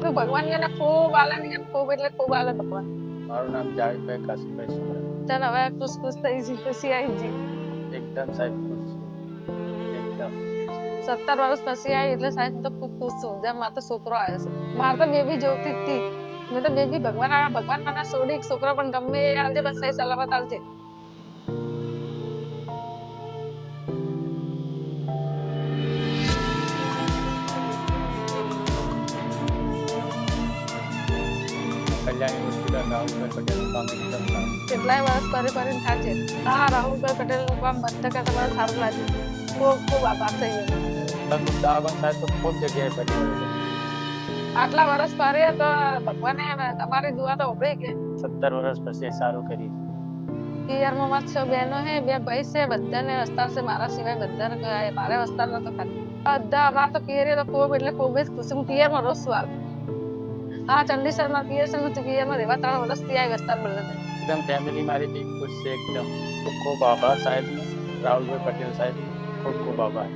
તો ભગવાન એને ખૂબ આલે ને ખૂબ એટલે ખૂબ આલે ભગવાન. મારું નામ જાવેદભાઈ કાશીભાઈ સોરા. ચાલ હવે ખુશ થઈ જી, ખુશી આવી જી. એકદમ સાહેબ ખુશ છું. એકદમ 17 વર્ષ પછી આવી એટલે સાહેબ તો ખૂબ ખુશ છું. જેમ મારો તો છોકરો આવ્યો છે. મારે તો બેબી જોતી જ હતી. મેં તો બેબી ભગવાન આવ્યા, ભગવાન મને છોડી છોકરો પણ ગમે એ આવજે, બસ સહી સલામત આવજે. કલ્યાણી હોસ્પિટલ રાહુલભાઈ પટેલનું કામ એકદમ સારું. કેટલાય વર્ષ કરીને થાય છે. હા, રાહુલભાઈ પટેલનું કામ બધા કરતા મને સારું લાગે. ખૂબ ખૂબ આભાર થઈ ગયો. દાવા સાહેબ તો ખૂબ જગ્યાએ બની ગયો. આટલા વર્ષ કર્યા તો ભગવાને તમારી દુઆ તો ઉભરી ગઈ. 17 વર્ષ પછી સારું કરી. પિયરમાં માં 6 બહેનો હે, 2 ભાઈ છે, બધાને વસ્તાર છે, મારા સિવાય બધાને કહેવાય. મારે વસ્તાર નતો ખાલી બધા અમારે તો પિયરે તો ખૂબ એટલે ખૂબ જ ખુશી. હું પિયરમાં રહું છું હાલ. હા, ચંડીસરમાં પિયર છે. હું પિયરમાં રહેવા 3 વર્ષથી આવી વસ્તાર બદલે. એકદમ ફેમિલી મારી બી ખુશ છે. એકદમ ખૂબ ખૂબ આભાર સાહેબ, રાહુલભાઈ પટેલ સાહેબ, ખૂબ ખૂબ આભાર.